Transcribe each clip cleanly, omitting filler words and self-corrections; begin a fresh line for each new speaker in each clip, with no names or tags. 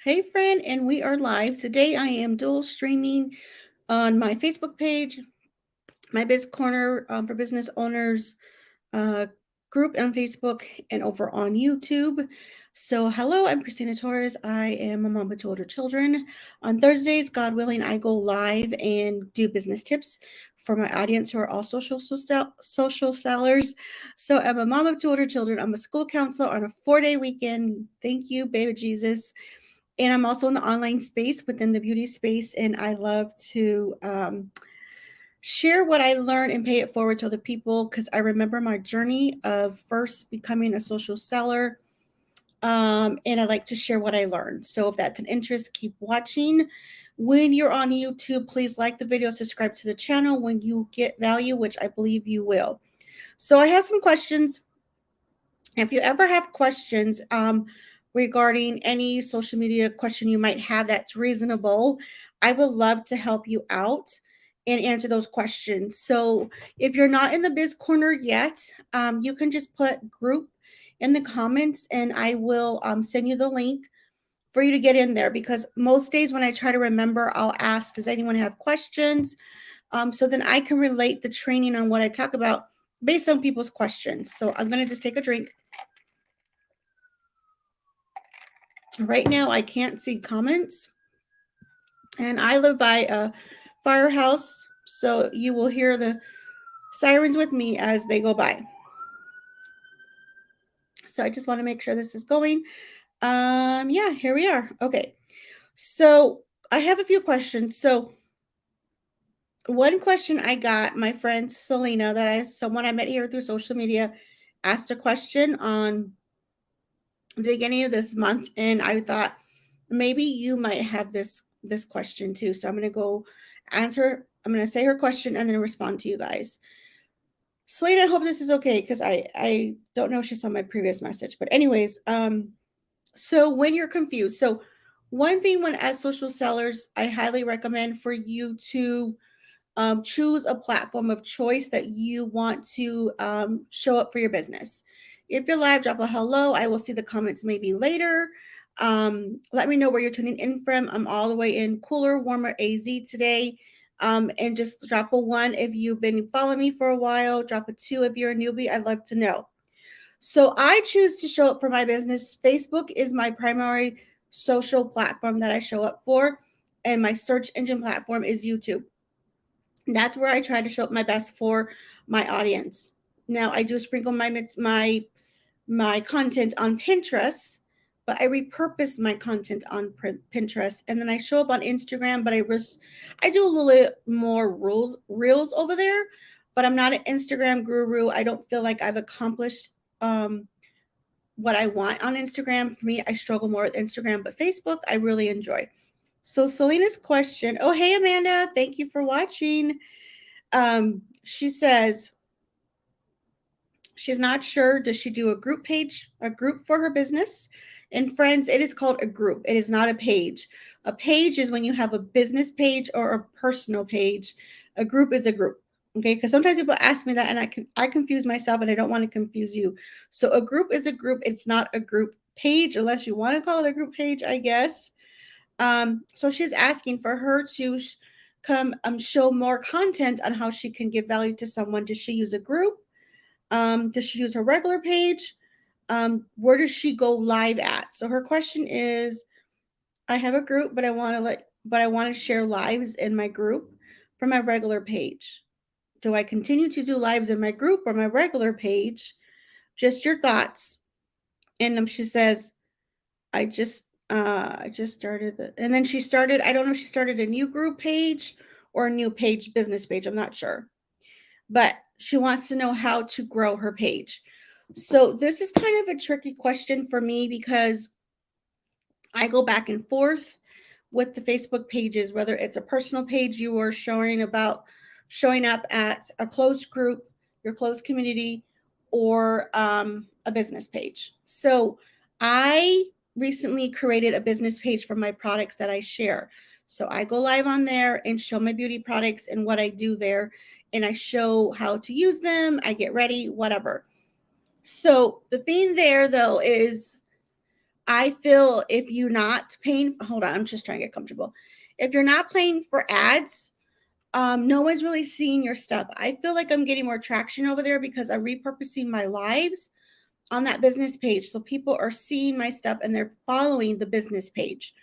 Hey, friend, and we are live. Today I am dual streaming on my Facebook page, my Biz Corner for Business Owners uh, group on Facebook, and over on YouTube. So, hello, I'm Kristeena Torres. I am a mom of two older children. On Thursdays, God willing, I go live and do business tips for my audience who are all social sellers. So, I'm a mom of two older children. I'm a school counselor on a 4-day weekend. Thank you, baby Jesus. And I'm also in the online space within the beauty space. And I love to share what I learned and pay it forward to other people because I remember my journey of first becoming a social seller. And I like to share what I learned. So if that's an interest, keep watching. When you're on YouTube, please like the video, subscribe to the channel when you get value, which I believe you will. So I have some questions. If you ever have questions regarding any social media question you might have that's reasonable, I would love to help you out and answer those questions. So if you're not in the Biz Corner yet, you can just put group in the comments and I will send you the link for you to get in there because most days when I try to remember, I'll ask, does anyone have questions? So then I can relate the training on what I talk about based on people's questions. So I'm going to just take a drink. Right now, I can't see comments. And I live by a firehouse, so you will hear the sirens with me as they go by. So I just want to make sure this is going. Yeah, here we are. Okay. So I have a few questions. So one question I got, my friend Selena, someone I met here through social media, asked a question on the beginning of this month, and I thought maybe you might have this question too. So I'm going to go answer. I'm going to say her question and then respond to you guys. Selena, I hope this is okay because I don't know if she saw my previous message, but anyways, so when you're confused, so one thing when as social sellers, I highly recommend for you to choose a platform of choice that you want to show up for your business. If you're live, drop a hello. I will see the comments maybe later. Let me know where you're tuning in from. I'm all the way in cooler, warmer AZ today. And just drop a 1 if you've been following me for a while. Drop a 2 if you're a newbie. I'd love to know. So I choose to show up for my business. Facebook is my primary social platform that I show up for, and my search engine platform is YouTube. That's where I try to show up my best for my audience. Now I do sprinkle my content on Pinterest, but I repurpose my content on Pinterest, and then I show up on Instagram. But I do a little bit more reels over there. But I'm not an Instagram guru. I don't feel like I've accomplished what I want on Instagram. For me, I struggle more with Instagram, but Facebook I really enjoy. So Selena's question. Oh, hey Amanda, thank you for watching. She says she's not sure. Does she do a group page, a group for her business? And friends, it is called a group. It is not a page. A page is when you have a business page or a personal page. A group is a group. Okay, because sometimes people ask me that and I confuse myself and I don't want to confuse you. So a group is a group. It's not a group page unless you want to call it a group page, I guess. So she's asking for her to come show more content on how she can give value to someone. Does she use a group? Does she use her regular page? Where does she go live at? So her question is, I have a group, but I want to share lives in my group from my regular page. Do I continue to do lives in my group or my regular page? Just your thoughts. And she says, I just started and then she started, I don't know if she started a new group page or a new page, business page. I'm not sure. But she wants to know how to grow her page. So this is kind of a tricky question for me because I go back and forth with the Facebook pages, whether it's a personal page you are showing up at a closed group, your closed community, or a business page. So I recently created a business page for my products that I share. So I go live on there and show my beauty products and what I do there. And I show how to use them. I get ready, whatever. So the thing there, though, is I feel if you're not paying, hold on, I'm just trying to get comfortable. If you're not paying for ads, no one's really seeing your stuff. I feel like I'm getting more traction over there because I'm repurposing my lives on that business page. So people are seeing my stuff and they're following the business page.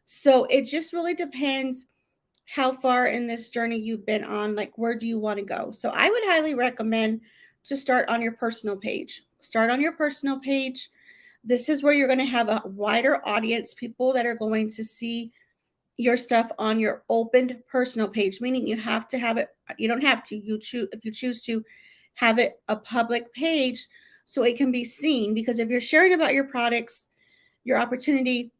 So it just really depends how far in this journey you've been on, like where do you want to go. So I would highly recommend to start on your personal page. Start on your personal page. This is where you're going to have a wider audience, people that are going to see your stuff on your opened personal page, meaning you have to have it, you don't have to, you choose, if you choose to have it a public page so it can be seen. Because if you're sharing about your products, your opportunity,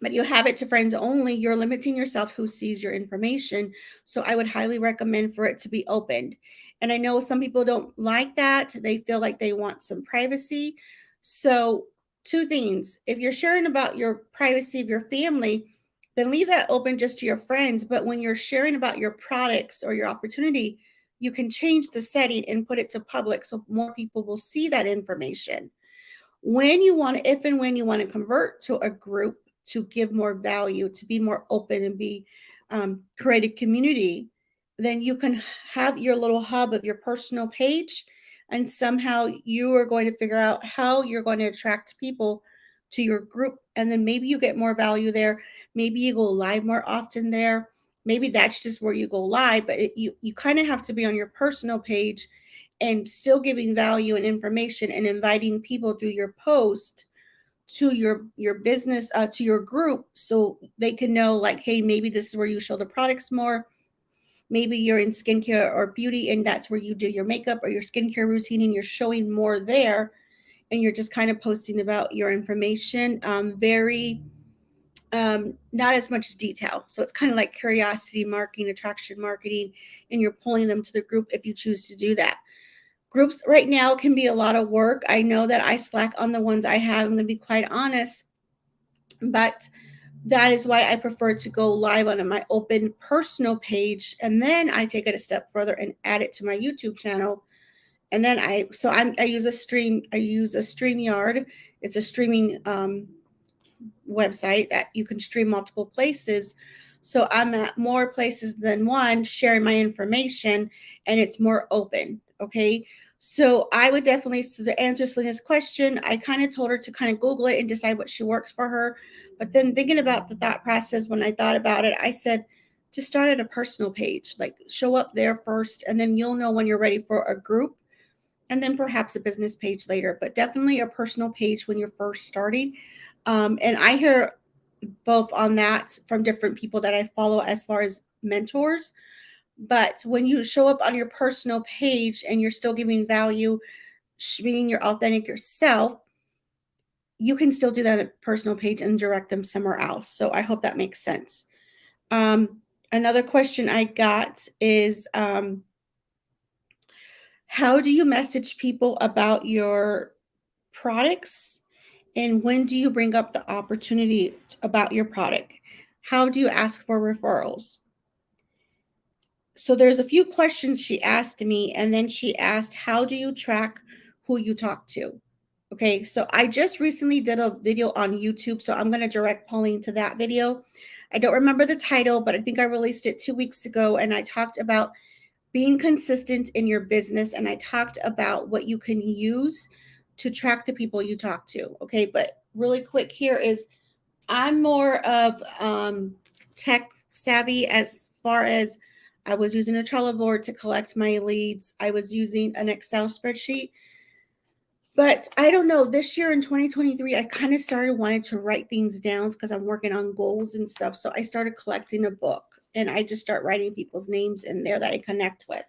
but you have it to friends only, you're limiting yourself who sees your information. So I would highly recommend for it to be opened. And I know some people don't like that. They feel like they want some privacy. So two things. If you're sharing about your privacy of your family, then leave that open just to your friends. But when you're sharing about your products or your opportunity, you can change the setting and put it to public so more people will see that information. When you want to, if and when you want to convert to a group to give more value, to be more open and be create a community, then you can have your little hub of your personal page, and somehow you are going to figure out how you're going to attract people to your group, and then maybe you get more value there. Maybe you go live more often there. Maybe that's just where you go live, but you kind of have to be on your personal page and still giving value and information and inviting people through your post to your business, to your group, so they can know like, hey, maybe this is where you show the products more. Maybe you're in skincare or beauty and that's where you do your makeup or your skincare routine and you're showing more there, and you're just kind of posting about your information, very not as much detail. So it's kind of like curiosity marketing, attraction marketing, and you're pulling them to the group if you choose to do that. Groups right now can be a lot of work. I know that I slack on the ones I have. I'm going to be quite honest, but that is why I prefer to go live on my open personal page, and then I take it a step further and add it to my YouTube channel. And then I use a stream. I use a StreamYard. It's a streaming website that you can stream multiple places. So I'm at more places than one sharing my information, and it's more open. Okay. So I would definitely, so to answer Selena's question, I kind of told her to kind of Google it and decide what she works for her. But then thinking about the thought process, when I thought about it, I said, just start at a personal page, like show up there first, and then you'll know when you're ready for a group, and then perhaps a business page later, but definitely a personal page when you're first starting. And I hear both on that from different people that I follow as far as mentors. But when you show up on your personal page and you're still giving value, being your authentic yourself, you can still do that at a personal page and direct them somewhere else. So I hope that makes sense. Another question I got is, how do you message people about your products? And when do you bring up the opportunity about your product? How do you ask for referrals? So there's a few questions she asked me, and then she asked, how do you track who you talk to? Okay, so I just recently did a video on YouTube, so I'm going to direct Pauline to that video. I don't remember the title, but I think I released it 2 weeks ago, and I talked about being consistent in your business, and I talked about what you can use to track the people you talk to. Okay, but really quick here is, I'm more of tech savvy as far as I was using a Trello board to collect my leads. I was using an Excel spreadsheet. But I don't know, this year in 2023, I kind of started wanting to write things down because I'm working on goals and stuff. So I started collecting a book, and I just start writing people's names in there that I connect with.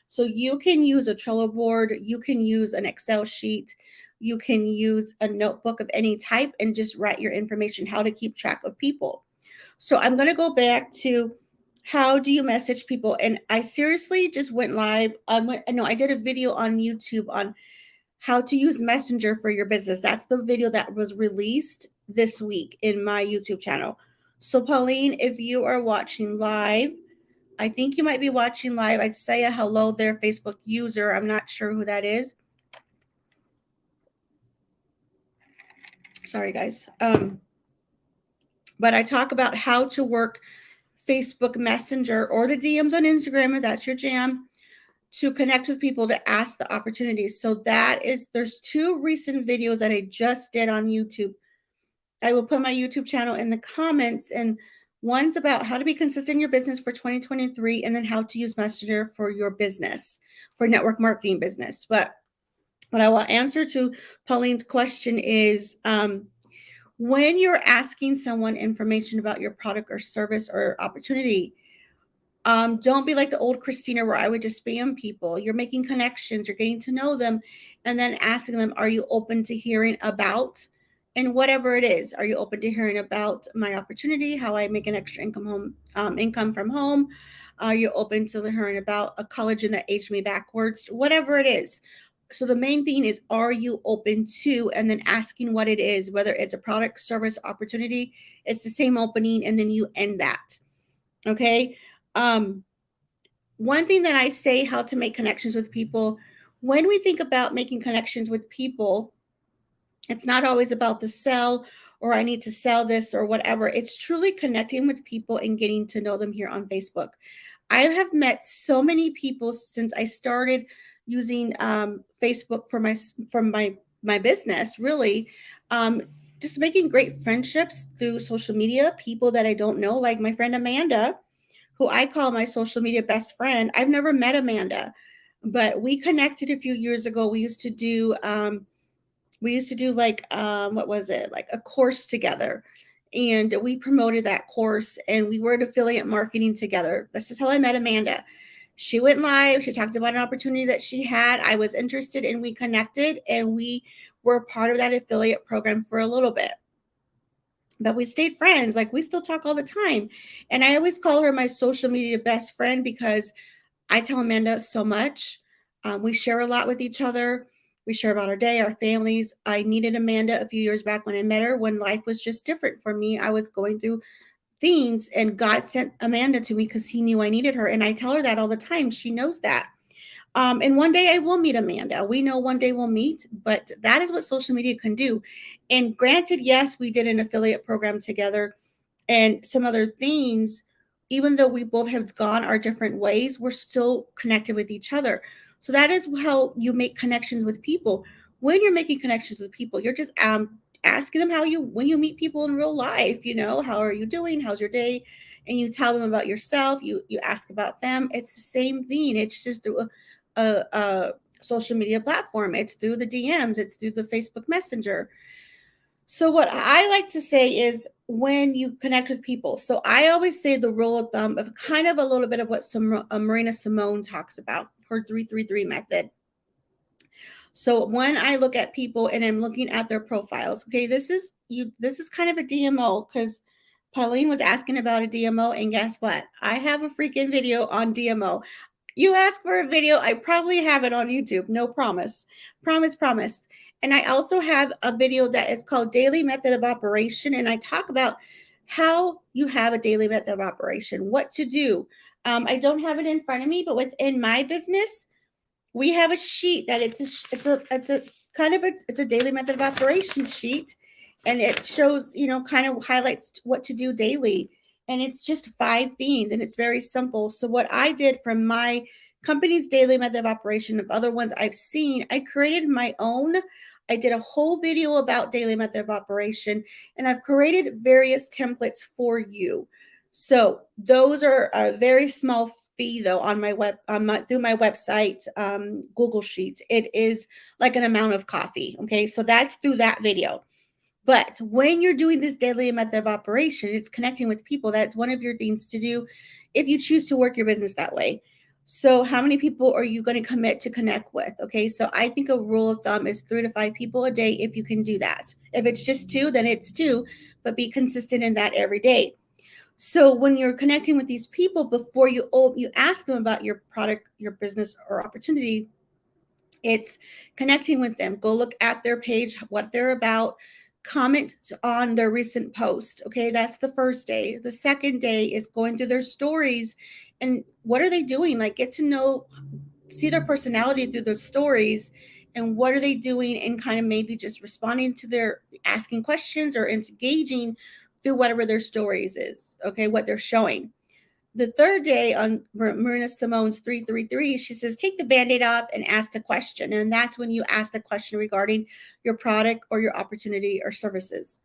So you can use a Trello board, you can use an Excel sheet, you can use a notebook of any type and just write your information, how to keep track of people. So I'm going to go back to, how do you message people? And I seriously just went live. I did a video on YouTube on how to use Messenger for your business. That's the video that was released this week in my YouTube channel. So Pauline, if you are watching live, I think you might be watching live. I'd say a hello there, Facebook user. I'm not sure who that is. Sorry, guys. But I talk about how to work Facebook Messenger or the DMs on Instagram if that's your jam to connect with people to ask the opportunities. So there's two recent videos that I just did on YouTube. I will put my YouTube channel in the comments, and one's about how to be consistent in your business for 2023 and then how to use Messenger for your business, for network marketing business. But what I will answer to Pauline's question is when you're asking someone information about your product or service or opportunity, don't be like the old Kristeena where I would just spam people. You're making connections, you're getting to know them, and then asking them, are you open to hearing about, and whatever it is, are you open to hearing about my opportunity, how I make an extra income from home? Are you open to hearing about a collagen that aged me backwards? Whatever it is. So the main thing is, are you open to, and then asking what it is, whether it's a product, service, opportunity, it's the same opening, and then you end that. Okay. Um, One thing that I say how to make connections with people, when we think about making connections with people, it's not always about the sell or I need to sell this or whatever. It's truly connecting with people and getting to know them here on Facebook. I have met so many people since I started using Facebook for my business. Really, um, just making great friendships through social media. People that I don't know, like my friend Amanda, who I call my social media best friend. I've never met Amanda, but we connected a few years ago. We used to do like what was it? Like a course together. And we promoted that course and we were in affiliate marketing together. This is how I met Amanda. She went live, she talked about an opportunity that she had. I was interested and we connected and we were part of that affiliate program for a little bit. But we stayed friends. Like we still talk all the time. And I always call her my social media best friend because I tell Amanda so much. We share a lot with each other. We share about our day, our families. I needed Amanda a few years back when I met her, when life was just different for me. I was going through things, and God sent Amanda to me because He knew I needed her. And I tell her that all the time. She knows that. And one day I will meet Amanda. We know one day we'll meet, but that is what social media can do. And granted, yes, we did an affiliate program together and some other things. Even though we both have gone our different ways, we're still connected with each other. So that is how you make connections with people. When you're making connections with people, you're just asking them how you, when you meet people in real life, how are you doing? How's your day? And you tell them about yourself. You ask about them. It's the same thing. It's just through a social media platform. It's through the DMs. It's through the Facebook Messenger. So what I like to say is when you connect with people. So I always say the rule of thumb of kind of a little bit of what Marina Simone talks about, her 333 method. So when I look at people and I'm looking at their profiles, okay, this is kind of a DMO because Pauline was asking about a DMO, and guess what? I have a freaking video on DMO. You ask for a video, I probably have it on YouTube. No promise. Promise. And I also have a video that is called Daily Method of Operation. And I talk about how you have a daily method of operation, what to do. I don't have it in front of me, but within my business, we have a sheet that it's a kind of it's a daily method of operation sheet, and it shows, kind of highlights what to do daily, and it's just 5 things and it's very simple. So what I did from my company's daily method of operation, of other ones I've seen, I created my own. I did a whole video about daily method of operation, and I've created various templates for you. So those are a very small fee though on my through my website, Google Sheets. It is like an amount of coffee. Okay, so that's through that video. But when you're doing this daily method of operation, it's connecting with people. That's one of your things to do if you choose to work your business that way. So how many people are you going to commit to connect with? Okay, so I think a rule of thumb is 3 to 5 people a day if you can do that. If it's just 2, then it's 2, but be consistent in that every day. So when you're connecting with these people, before you ask them about your product, your business, or opportunity, it's connecting with them. Go look at their page, what they're about, comment on their recent post. Okay, that's the first day. The second day is going through their stories and what are they doing? Like get to know, see their personality through their stories, and what are they doing, and kind of maybe just responding to their asking questions or engaging through whatever their stories is, okay, what they're showing. The third day on Marina Simone's 333, she says, take the band-aid off and ask the question. And that's when you ask the question regarding your product or your opportunity or services.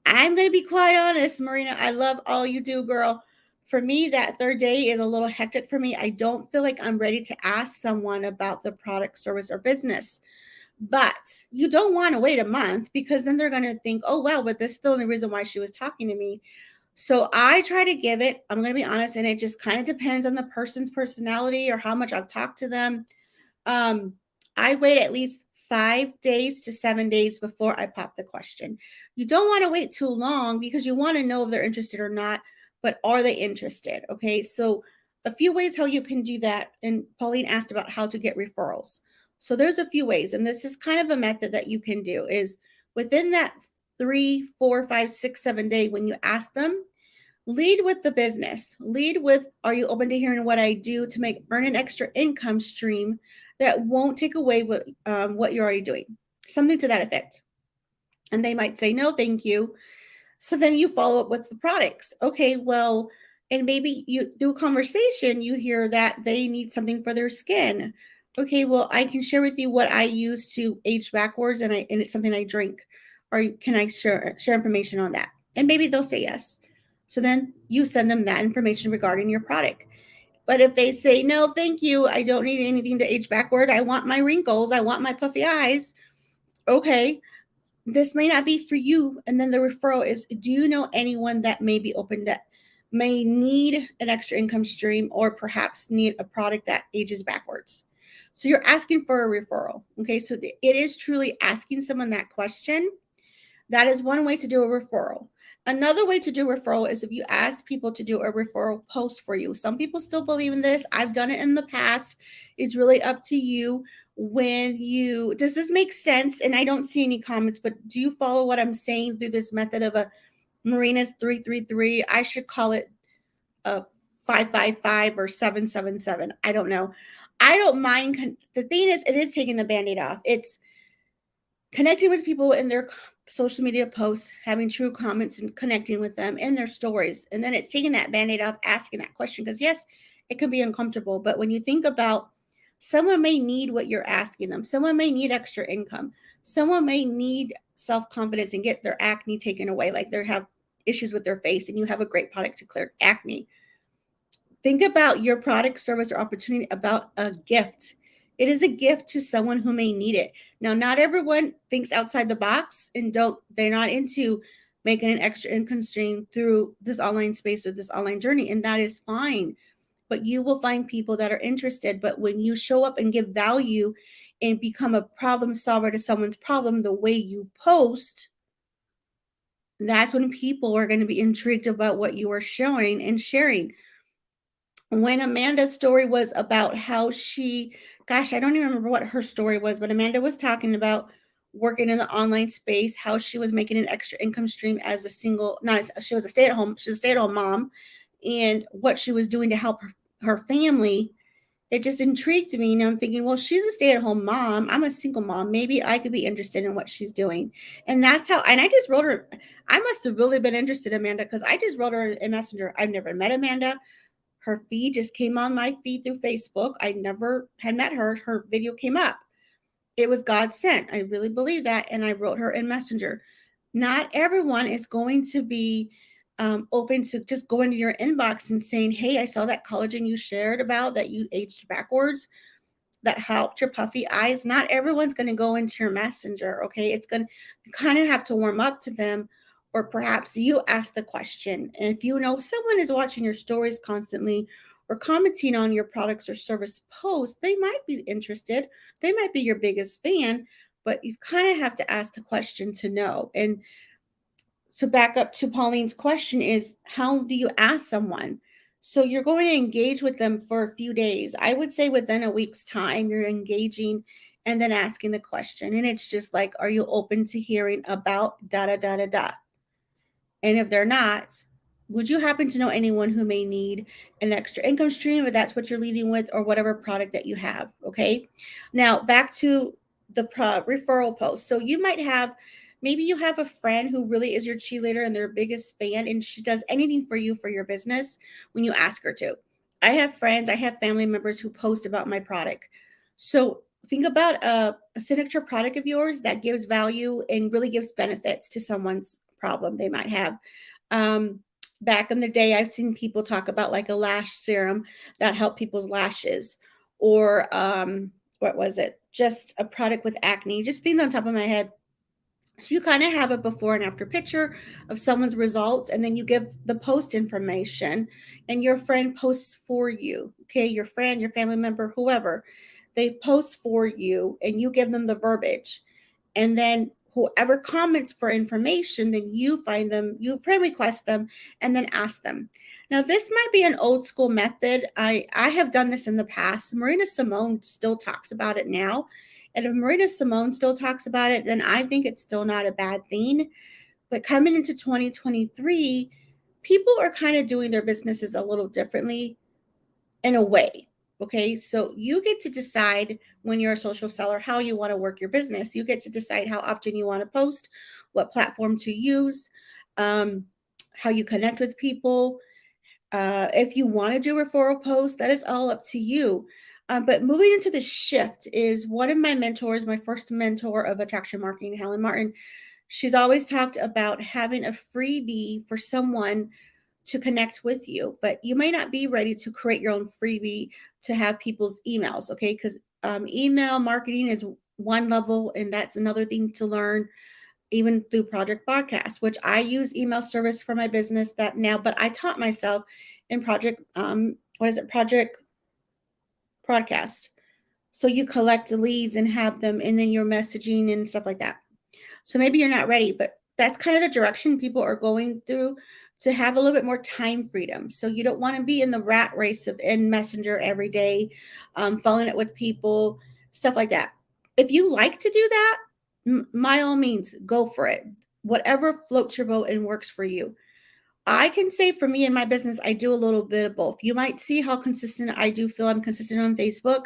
I'm going to be quite honest, Marina. I love all you do, girl. For me, that third day is a little hectic for me. I don't feel like I'm ready to ask someone about the product, service, or business. But you don't want to wait a month, because then they're going to think, oh, well, but this is the only reason why she was talking to me. So I try to give it, I'm going to be honest, and it just kind of depends on the person's personality or how much I've talked to them. Um, I wait at least 5 days to 7 days before I pop the question. You don't want to wait too long, because you want to know if they're interested or not, but are they interested? Okay, so a few ways how you can do that. And Pauline asked about how to get referrals. So there's a few ways, and this is kind of a method that you can do is within that 3, 4, 5, 6, 7 day when you ask them, lead with the business. Lead with, are you open to hearing what I do to earn an extra income stream that won't take away what you're already doing? Something to that effect. And they might say, no, thank you. So then you follow up with the products. Okay, well, and maybe you do a conversation, you hear that they need something for their skin. Okay, well, I can share with you what I use to age backwards, and it's something I drink. Or can I share information on that? And maybe they'll say yes. So then you send them that information regarding your product. But if they say, no, thank you, I don't need anything to age backward, I want my wrinkles, I want my puffy eyes. Okay, this may not be for you. And then the referral is, do you know anyone that may be open, that may need an extra income stream, or perhaps need a product that ages backwards? So you're asking for a referral. Okay, so it is truly asking someone that question. That is one way to do a referral. Another way to do a referral is if you ask people to do a referral post for you. Some people still believe in this. I've done it in the past. It's really up to you. Does this make sense? And I don't see any comments, but do you follow what I'm saying through this method of a Marina's 333? I should call it a 555 or 777. I don't know. I don't mind. The thing is, it is taking the band-aid off. It's connecting with people in their social media posts, having true comments and connecting with them in their stories. And then it's taking that band-aid off, asking that question. Because yes, it can be uncomfortable. But when you think about, someone may need what you're asking them. Someone may need extra income. Someone may need self-confidence and get their acne taken away. Like they have issues with their face, and you have a great product to clear acne. Think about your product, service, or opportunity about a gift. It is a gift to someone who may need it. Now, not everyone thinks outside the box and they're not into making an extra income stream through this online space or this online journey, and that is fine. But you will find people that are interested. But when you show up and give value and become a problem solver to someone's problem the way you post, that's when people are going to be intrigued about what you are showing and sharing. When Amanda's story was about how gosh, I don't even remember what her story was, but Amanda was talking about working in the online space, how she was making an extra income stream as a single, not as, she was a stay-at-home mom, and what she was doing to help her family. It just intrigued me. And I'm thinking, well, she's a stay-at-home mom. I'm a single mom. Maybe I could be interested in what she's doing. And that's how, and I just wrote her, I must have really been interested, Amanda, because I just wrote her in Messenger. I've never met Amanda. Her feed just came on my feed through Facebook. I never had met her. Her video came up. It was God sent. I really believe that. And I wrote her in Messenger. Not everyone is going to be open to just going to your inbox and saying, hey, I saw that collagen you shared about that you aged backwards, that helped your puffy eyes. Not everyone's going to go into your messenger. Okay. It's going to, you kind of have to warm up to them, or perhaps you ask the question. And if you know someone is watching your stories constantly or commenting on your products or service posts, they might be interested. They might be your biggest fan, but you kind of have to ask the question to know. And so back up to Pauline's question is, how do you ask someone? So you're going to engage with them for a few days. I would say within a week's time, you're engaging and then asking the question. And it's just like, are you open to hearing about da da da da da? And if they're not, would you happen to know anyone who may need an extra income stream, if that's what you're leading with, or whatever product that you have? Okay. Now back to referral post. So you might have, maybe you have a friend who really is your cheerleader and their biggest fan, and she does anything for you for your business when you ask her to. I have friends, I have family members who post about my product. So think about a signature product of yours that gives value and really gives benefits to someone's problem they might have. Um, Back in the day, I've seen people talk about like a lash serum that helped people's lashes, or what was it? Just a product with acne, just things on top of my head. So you kind of have a before and after picture of someone's results, and then you give the post information, and your friend posts for you. Okay, your friend, your family member, whoever, they post for you, and you give them the verbiage. And then whoever comments for information, then you find them, you friend request them, and then ask them. Now, this might be an old school method. I have done this in the past. Marina Simone still talks about it now. And if Marina Simone still talks about it, then I think it's still not a bad thing. But coming into 2023, people are kind of doing their businesses a little differently in a way. Okay, so you get to decide when you're a social seller how you want to work your business. You get to decide how often you want to post, what platform to use, um, how you connect with people. If you want to do referral posts, that is all up to you. But moving into the shift is one of my mentors, my first mentor of attraction marketing, Helen Martin. She's always talked about having a freebie for someone to connect with you, but you may not be ready to create your own freebie to have people's emails, okay? Because email marketing is one level, and that's another thing to learn even through Project Podcast, which I use email service for my business that now, but I taught myself in Project, what is it? Project Podcast. So you collect leads and have them, and then your messaging and stuff like that. So maybe you're not ready, but that's kind of the direction people are going through, to have a little bit more time freedom. So you don't want to be in the rat race of in Messenger every day, following it with people, stuff like that. If you like to do that, by all means, go for it. Whatever floats your boat and works for you. I can say for me in my business, I do a little bit of both. You might see how consistent I do feel I'm consistent on Facebook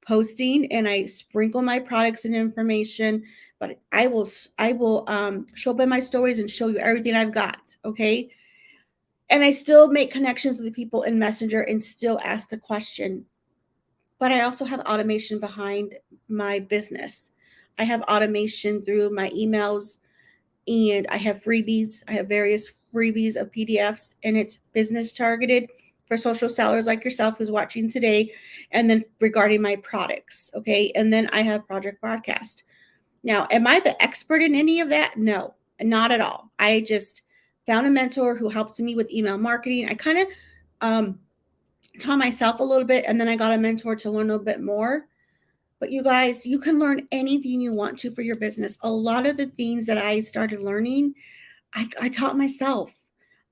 posting, and I sprinkle my products and information, but I will show up in my stories and show you everything I've got, okay? And I still make connections with the people in Messenger and still ask the question. But I also have automation behind my business. I have automation through my emails, and I have freebies. I have various freebies of PDFs, and it's business targeted for social sellers like yourself who's watching today. And then regarding my products, okay? And then I have Project Broadcast. Now, am I the expert in any of that? No, not at all. I just found a mentor who helps me with email marketing. I kind of taught myself a little bit, and then I got a mentor to learn a little bit more. But you guys, you can learn anything you want to for your business. A lot of the things that I started learning, I taught myself.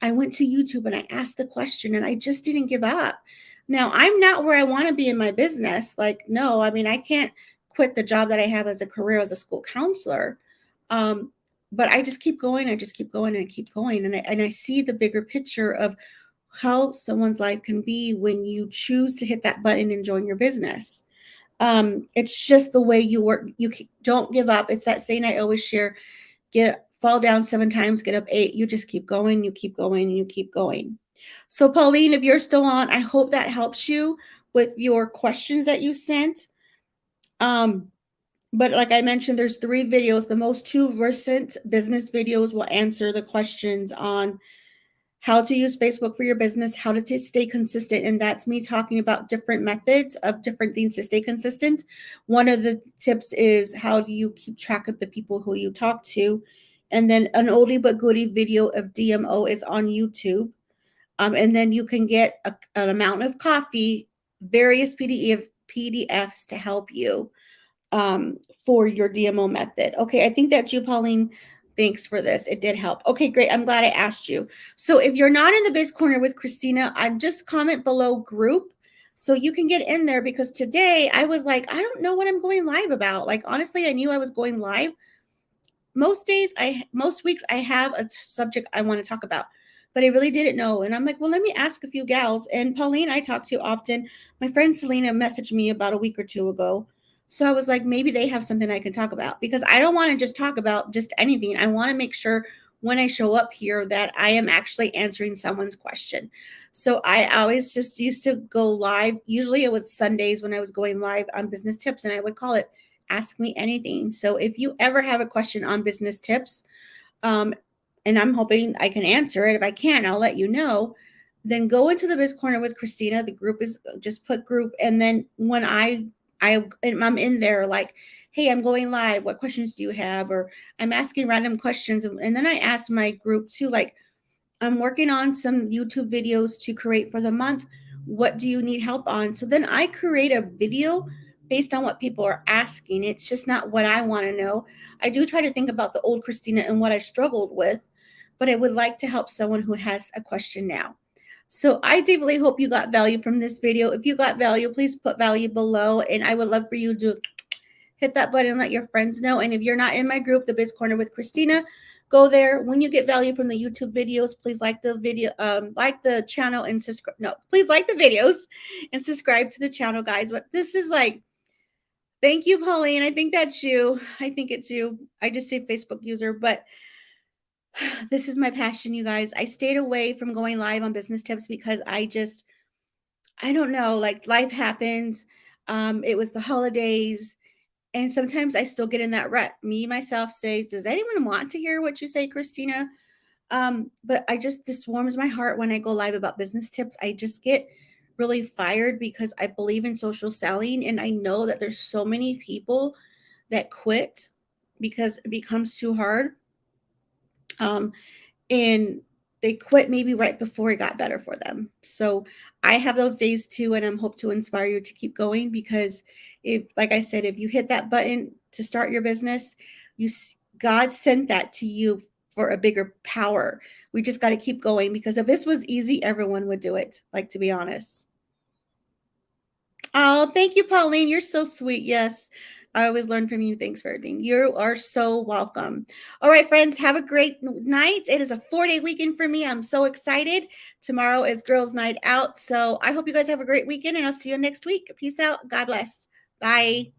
I went to YouTube and I asked the question, and I just didn't give up. Now, I'm not where I want to be in my business. Like, no, I mean, I can't quit the job that I have as a career as a school counselor. Um, but I just keep going. I just keep going and I keep going. And I see the bigger picture of how someone's life can be when you choose to hit that button and join your business. It's just the way you work. You don't give up. It's that saying I always share: fall down 7 times, get up 8. You just keep going, you keep going, and you keep going. So Pauline, if you're still on, I hope that helps you with your questions that you sent. But like I mentioned, there's 3 videos. The most 2 recent business videos will answer the questions on how to use Facebook for your business, how to stay consistent. And that's me talking about different methods of different things to stay consistent. One of the tips is, how do you keep track of the people who you talk to? And then an oldie but goodie video of DMO is on YouTube. And then you can get an amount of coffee, various PDFs to help you for your DMO method. Okay, I think that's you, Pauline. Thanks for this. It did help. Okay, great. I'm glad I asked you. So if you're not in the Biz Corner with Kristeena, I just comment below group so you can get in there, because today I was like, I don't know what I'm going live about. Like, honestly, I knew I was going live. Most weeks I have a subject I want to talk about, but I really didn't know. And I'm like, well, let me ask a few gals. And Pauline, I talk to often. My friend Selena messaged me about a week or 2 ago. So I was like, maybe they have something I can talk about because I don't want to just talk about just anything. I want to make sure when I show up here that I am actually answering someone's question. So I always just used to go live. Usually it was Sundays when I was going live on business tips, and I would call it Ask Me Anything. So if you ever have a question on business tips, um, and I'm hoping I can answer it. If I can't, I'll let you know. Then go into the Biz Corner with Kristeena. The group is just put group, and then when I'm in there, like, hey, I'm going live. What questions do you have? Or I'm asking random questions, and then I ask my group too, like, I'm working on some YouTube videos to create for the month. What do you need help on? So then I create a video based on what people are asking. It's just not what I want to know. I do try to think about the old Kristeena and what I struggled with, but I would like to help someone who has a question now. So I deeply hope you got value from this video. If you got value, please put value below, and I would love for you to hit that button and let your friends know. And if you're not in my group, the Biz Corner with Kristeena, go there. When you get value from the YouTube videos, please like the video, like the channel, and subscribe. No, please like the videos and subscribe to the channel, guys. But this is like, thank you, Pauline. I think that's you. I think it's you. I just say Facebook user, but this is my passion, you guys. I stayed away from going live on business tips because I don't know, like life happens. It was the holidays. And sometimes I still get in that rut. Me, myself says, does anyone want to hear what you say, Kristeena? But this warms my heart when I go live about business tips. I just get really fired because I believe in social selling. And I know that there's so many people that quit because it becomes too hard. Um, and they quit maybe right before it got better for them. So I have those days too, and I'm hope to inspire you to keep going because if, like I said, if you hit that button to start your business, God sent that to you for a bigger power. We just got to keep going because if this was easy, everyone would do it. Like, to be honest. Oh, thank you, Pauline. You're so sweet. Yes. I always learn from you. Thanks for everything. You are so welcome. All right, friends, have a great night. It is a 4-day weekend for me. I'm so excited. Tomorrow is girls' night out. So I hope you guys have a great weekend, and I'll see you next week. Peace out. God bless. Bye.